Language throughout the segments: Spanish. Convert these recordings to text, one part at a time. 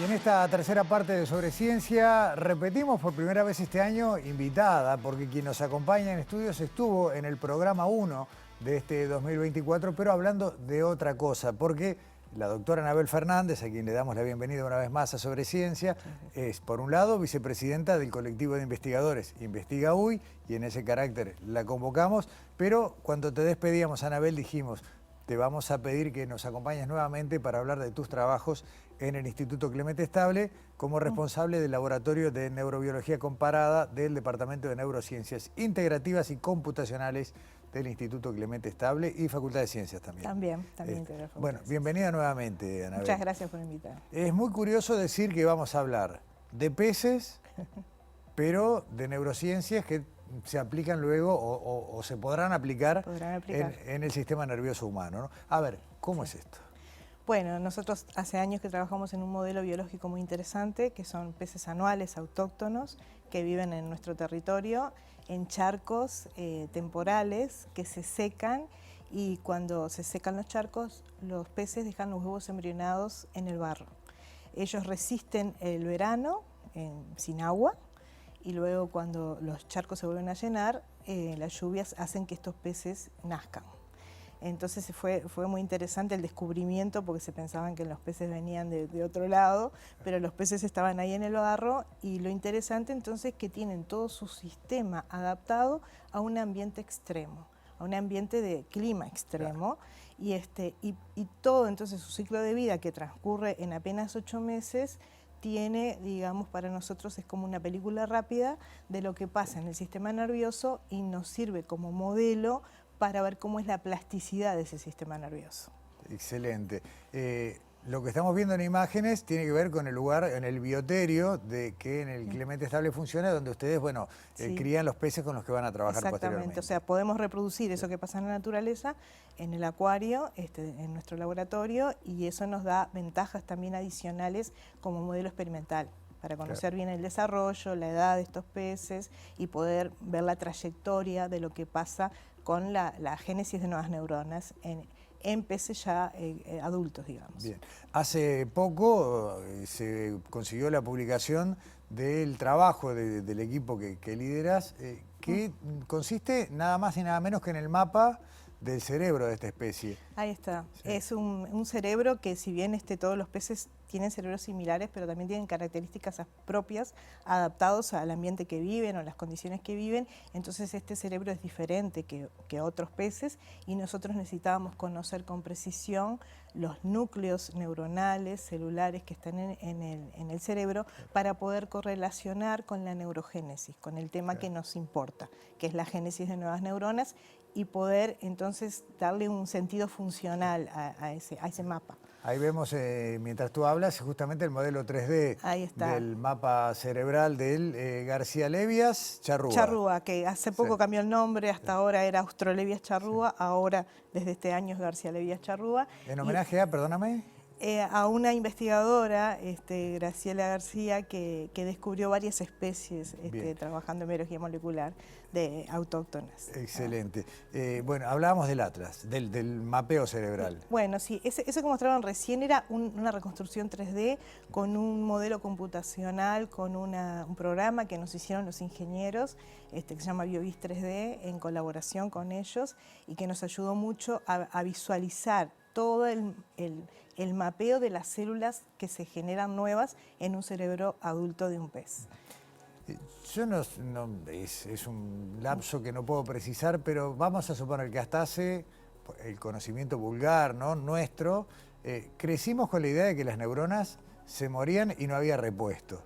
Y en esta tercera parte de Sobre Ciencia repetimos por primera vez este año invitada, porque quien nos acompaña en estudios estuvo en el programa 1 de este 2024, pero hablando de otra cosa, porque la doctora Anabel Fernández, a quien le damos la bienvenida una vez más a Sobre Ciencia, es por un lado vicepresidenta del colectivo de investigadores Investiga Uy, y en ese carácter la convocamos, pero cuando te despedíamos, Anabel, dijimos: te vamos a pedir que nos acompañes nuevamente para hablar de tus trabajos en el Instituto Clemente Estable como responsable del Laboratorio de Neurobiología Comparada del Departamento de Neurociencias Integrativas y Computacionales del Instituto Clemente Estable y Facultad de Ciencias también. También integra Facultad Bueno, de Ciencias. bienvenida nuevamente, Anabel. Muchas gracias por invitar. Es muy curioso decir que vamos a hablar de peces, pero de neurociencias que se aplican luego o se podrán aplicar, en el sistema nervioso humano, ¿no? A ver, ¿cómo es esto? Bueno, nosotros hace años que trabajamos en un modelo biológico muy interesante, que son peces anuales autóctonos que viven en nuestro territorio, en charcos temporales que se secan, y cuando se secan los charcos, los peces dejan los huevos embrionados en el barro. Ellos resisten el verano sin agua, y luego cuando los charcos se vuelven a llenar, las lluvias hacen que estos peces nazcan. Entonces fue muy interesante el descubrimiento, porque se pensaban que los peces venían de otro lado, pero los peces estaban ahí en el barro, y lo interesante entonces es que tienen todo su sistema adaptado a un ambiente extremo, a un ambiente de clima extremo, claro. y todo entonces su ciclo de vida, que transcurre en apenas 8 meses, tiene, digamos, para nosotros es como una película rápida de lo que pasa en el sistema nervioso, y nos sirve como modelo para ver cómo es la plasticidad de ese sistema nervioso. Excelente. Lo que estamos viendo en imágenes tiene que ver con el lugar, en el bioterio de que en el Clemente Estable funciona, donde ustedes, bueno, crían los peces con los que van a trabajar posteriormente. O sea, podemos reproducir eso que pasa en la naturaleza, en el acuario, en nuestro laboratorio, y eso nos da ventajas también adicionales como modelo experimental, para conocer bien el desarrollo, la edad de estos peces y poder ver la trayectoria de lo que pasa con la génesis de nuevas neuronas en peces ya adultos, digamos. Bien. Hace poco se consiguió la publicación del trabajo del equipo que lideras, que consiste nada más y nada menos que en el mapa del cerebro de esta especie. Ahí está. Sí. Es un cerebro que, si bien todos los peces tienen cerebros similares, pero también tienen características propias, adaptados al ambiente que viven o las condiciones que viven. Entonces este cerebro es diferente que otros peces, y nosotros necesitábamos conocer con precisión los núcleos neuronales, celulares que están en el cerebro, para poder correlacionar con la neurogénesis, con el tema que nos importa, que es la génesis de nuevas neuronas, y poder entonces darle un sentido funcional a ese mapa. Ahí vemos, mientras tú hablas, justamente el modelo 3D del mapa cerebral del García Levias Charrúa. Charrúa, que hace poco cambió el nombre, hasta ahora era Australevias Charrúa, ahora desde este año es García Levias Charrúa. ¿En homenaje a, perdóname? A una investigadora, Graciela García, que descubrió varias especies trabajando en biología molecular de autóctonas. Excelente. Bueno, hablábamos del atlas, del mapeo cerebral. Bueno, sí, eso que mostraron recién era una reconstrucción 3D con un modelo computacional, con un programa que nos hicieron los ingenieros, que se llama BioVis 3D, en colaboración con ellos, y que nos ayudó mucho a visualizar todo el mapeo de las células que se generan nuevas en un cerebro adulto de un pez. Yo es un lapso que no puedo precisar, pero vamos a suponer que hasta hace el conocimiento vulgar, ¿no?, nuestro, crecimos con la idea de que las neuronas se morían y no había repuesto.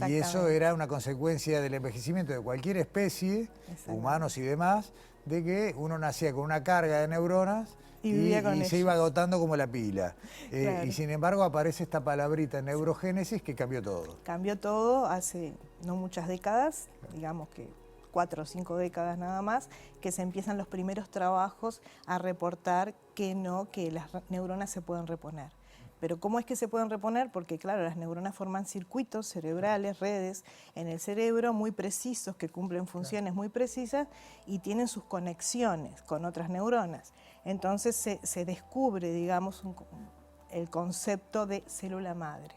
Y eso era una consecuencia del envejecimiento de cualquier especie, humanos y demás, de que uno nacía con una carga de neuronas y se iba agotando como la pila. Y sin embargo aparece esta palabrita neurogénesis que cambió todo. Cambió todo hace no muchas décadas, digamos que 4 o 5 décadas nada más, que se empiezan los primeros trabajos a reportar que las neuronas se pueden reponer. Pero ¿cómo es que se pueden reponer? Porque claro, las neuronas forman circuitos cerebrales, redes en el cerebro muy precisos, que cumplen funciones muy precisas y tienen sus conexiones con otras neuronas. Entonces se descubre, digamos, el concepto de célula madre.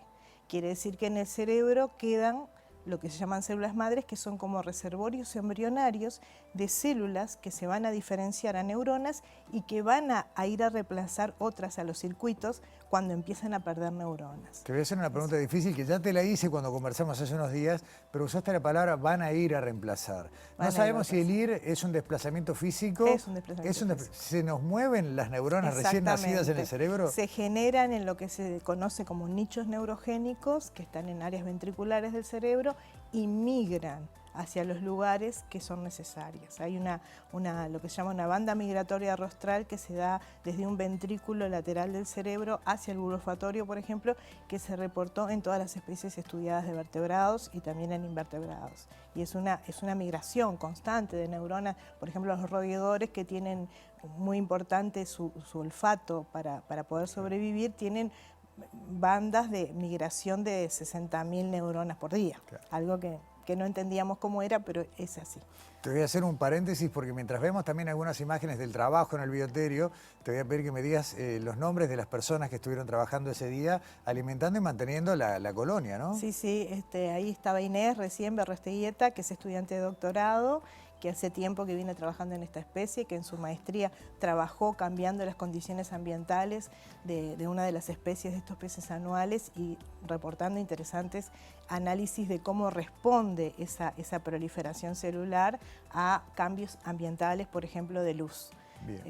Quiere decir que en el cerebro quedan lo que se llaman células madres, que son como reservorios embrionarios de células que se van a diferenciar a neuronas y que van a ir a reemplazar otras a los circuitos cuando empiezan a perder neuronas. Te voy a hacer una pregunta difícil que ya te la hice cuando conversamos hace unos días, pero usaste la palabra van a ir a reemplazar. No sabemos si el ir es un desplazamiento físico. Es un desplazamiento físico. ¿Se nos mueven las neuronas recién nacidas en el cerebro? Se generan en lo que se conoce como nichos neurogénicos, que están en áreas ventriculares del cerebro, y migran hacia los lugares que son necesarios. Hay lo que se llama una banda migratoria rostral que se da desde un ventrículo lateral del cerebro hacia el bulbo olfatorio, por ejemplo, que se reportó en todas las especies estudiadas de vertebrados y también en invertebrados. Y es una migración constante de neuronas, por ejemplo, los roedores, que tienen muy importante su olfato para poder sobrevivir, tienen bandas de migración de 60.000 neuronas por día, claro. Algo que no entendíamos cómo era, pero es así. Te voy a hacer un paréntesis porque mientras vemos también algunas imágenes del trabajo en el bioterio, te voy a pedir que me digas los nombres de las personas que estuvieron trabajando ese día, alimentando y manteniendo la colonia, ¿no? Sí, ahí estaba Inés recién Berrosteguieta, que es estudiante de doctorado, que hace tiempo que viene trabajando en esta especie, que en su maestría trabajó cambiando las condiciones ambientales de una de las especies de estos peces anuales y reportando interesantes análisis de cómo responde esa proliferación celular a cambios ambientales, por ejemplo, de luz. Bien.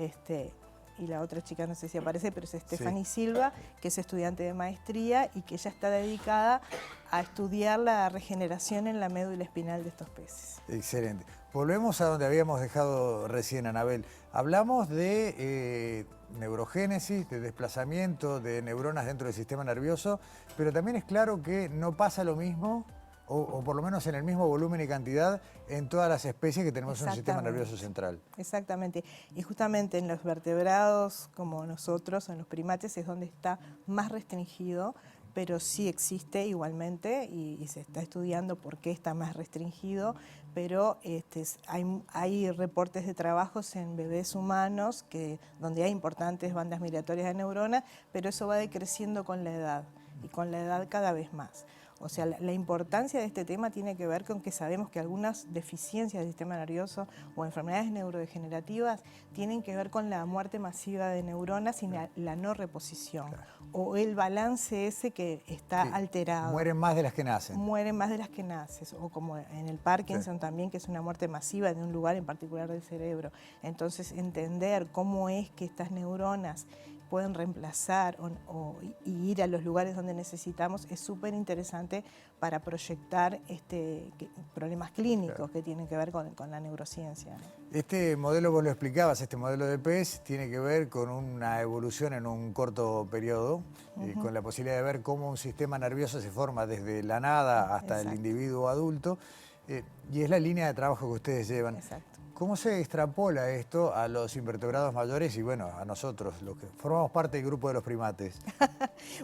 Y la otra chica, no sé si aparece, pero es Stephanie Silva, que es estudiante de maestría y que ya está dedicada a estudiar la regeneración en la médula espinal de estos peces. Excelente. Volvemos a donde habíamos dejado recién, Anabel. Hablamos de neurogénesis, de desplazamiento de neuronas dentro del sistema nervioso, pero también es claro que no pasa lo mismo, o por lo menos en el mismo volumen y cantidad, en todas las especies que tenemos en un sistema nervioso central. Exactamente. Y justamente en los vertebrados, como nosotros, en los primates, es donde está más restringido, pero sí existe igualmente y se está estudiando por qué está más restringido, pero hay reportes de trabajos en bebés humanos donde hay importantes bandas migratorias de neuronas, pero eso va decreciendo con la edad y con la edad cada vez más. O sea, la importancia de este tema tiene que ver con que sabemos que algunas deficiencias del sistema nervioso o enfermedades neurodegenerativas tienen que ver con la muerte masiva de neuronas y la no reposición, claro. O el balance ese que está alterado. Mueren más de las que nacen. Mueren más de las que nacen, o como en el Parkinson también, que es una muerte masiva de un lugar en particular del cerebro. Entonces, entender cómo es que estas neuronas pueden reemplazar y ir a los lugares donde necesitamos es súper interesante para proyectar problemas clínicos, claro, que tienen que ver con la neurociencia, ¿no? Este modelo, vos lo explicabas, este modelo de pez tiene que ver con una evolución en un corto periodo, con la posibilidad de ver cómo un sistema nervioso se forma desde la nada hasta el individuo adulto, y es la línea de trabajo que ustedes llevan. Exacto. ¿Cómo se extrapola esto a los invertebrados mayores y, bueno, a nosotros, los que formamos parte del grupo de los primates?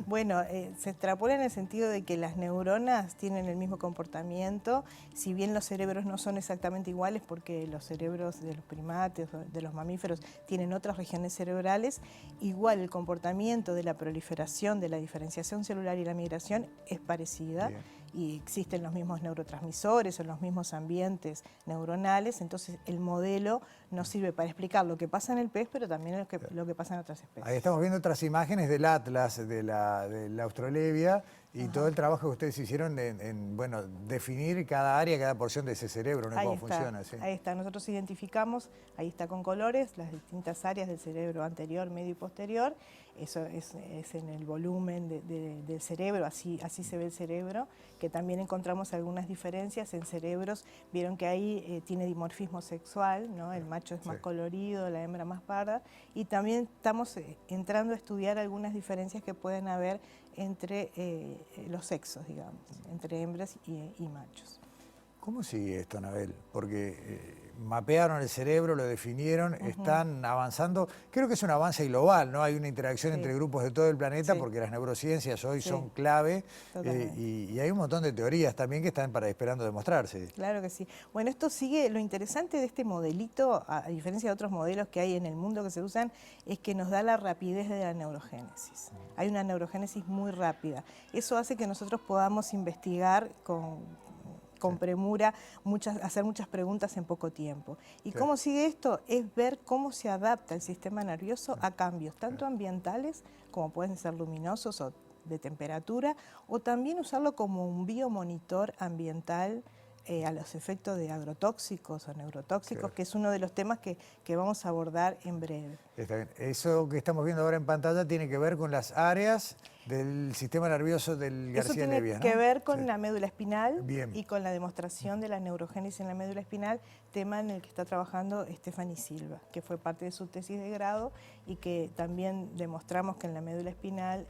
Bueno, se extrapola en el sentido de que las neuronas tienen el mismo comportamiento, si bien los cerebros no son exactamente iguales, porque los cerebros de los primates o de los mamíferos tienen otras regiones cerebrales, igual el comportamiento de la proliferación, de la diferenciación celular y la migración es parecida. Bien. Y existen los mismos neurotransmisores o los mismos ambientes neuronales, entonces el modelo nos sirve para explicar lo que pasa en el pez, pero también lo que pasa en otras especies. Ahí estamos viendo otras imágenes del atlas, de la Australebia, y todo el trabajo que ustedes hicieron en bueno, definir cada área, cada porción de ese cerebro, ¿no? Cómo funciona. ¿Sí? Ahí está, nosotros identificamos, ahí está con colores, las distintas áreas del cerebro anterior, medio y posterior. Eso es en el volumen del cerebro, así se ve el cerebro, que también encontramos algunas diferencias en cerebros. Vieron que ahí tiene dimorfismo sexual, ¿no? El macho es más colorido, la hembra más parda, y también estamos entrando a estudiar algunas diferencias que pueden haber entre los sexos, digamos, entre hembras y machos. ¿Cómo sigue esto, Anabel? Porque mapearon el cerebro, lo definieron, están avanzando. Creo que es un avance global, ¿no? Hay una interacción entre grupos de todo el planeta porque las neurociencias hoy son clave y hay un montón de teorías también que están esperando demostrarse. Claro que sí. Bueno, esto sigue, lo interesante de este modelito, a diferencia de otros modelos que hay en el mundo que se usan, es que nos da la rapidez de la neurogénesis. Hay una neurogénesis muy rápida. Eso hace que nosotros podamos investigar con premura, hacer muchas preguntas en poco tiempo. ¿Y cómo sigue esto? Es ver cómo se adapta el sistema nervioso a cambios, tanto ambientales, como pueden ser luminosos o de temperatura, o también usarlo como un biomonitor ambiental a los efectos de agrotóxicos o neurotóxicos, que es uno de los temas que vamos a abordar en breve. Está bien. Eso que estamos viendo ahora en pantalla tiene que ver con las áreas del sistema nervioso del García Nevias, ¿no? Eso tiene que ver con la médula espinal Bien. y con la demostración de la neurogénesis en la médula espinal, tema en el que está trabajando Stephanie Silva, que fue parte de su tesis de grado y que también demostramos que en la médula espinal,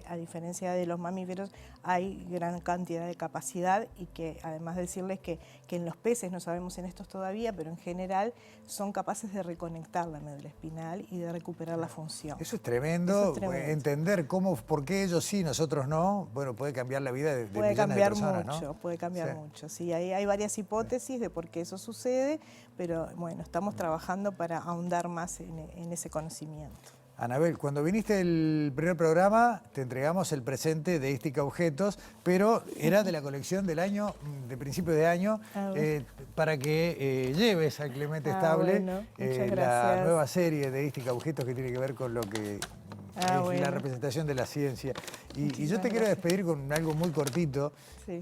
a diferencia de los mamíferos, hay gran cantidad de capacidad y que además de decirles que en los peces, no sabemos en estos todavía, pero en general son capaces de reconectar la médula espinal y de recuperar la función. Eso es tremendo, entender por qué ellos sí, nosotros no, bueno, puede cambiar la vida de millones de personas, ¿no? Puede cambiar mucho, sí, hay varias hipótesis de por qué eso sucede, pero bueno, estamos trabajando para ahondar más en ese conocimiento. Anabel, cuando viniste el primer programa, te entregamos el presente de Ística Objetos, pero era de la colección del año, de principio de año, para que lleves al Clemente Estable la nueva serie de Ística Objetos que tiene que ver con lo que es la representación de la ciencia. Y yo te quiero despedir con algo muy cortito,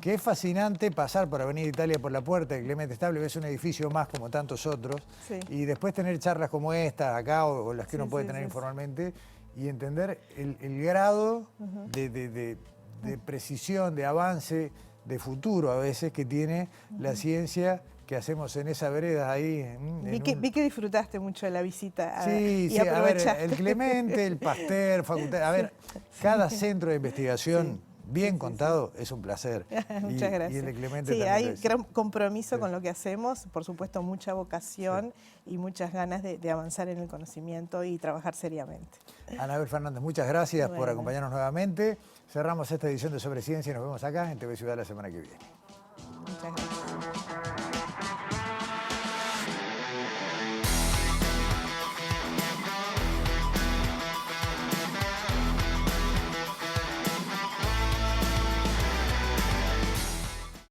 que es fascinante pasar por Avenida Italia por la puerta de Clemente Estable, ves un edificio más como tantos otros, y después tener charlas como esta acá o las que uno puede tener informalmente y entender el grado de precisión, de avance, de futuro a veces que tiene la ciencia que hacemos en esa vereda ahí. Vi que disfrutaste mucho de la visita. Sí, a ver, el Clemente, el Pasteur, Facultad, a ver, cada centro de investigación bien contado es un placer. Muchas gracias. Y el de Clemente también hay gran compromiso con lo que hacemos, por supuesto mucha vocación y muchas ganas de avanzar en el conocimiento y trabajar seriamente. Anabel Fernández, muchas gracias por acompañarnos nuevamente. Cerramos esta edición de Sobre Ciencia y nos vemos acá en TV Ciudad la semana que viene. Muchas gracias.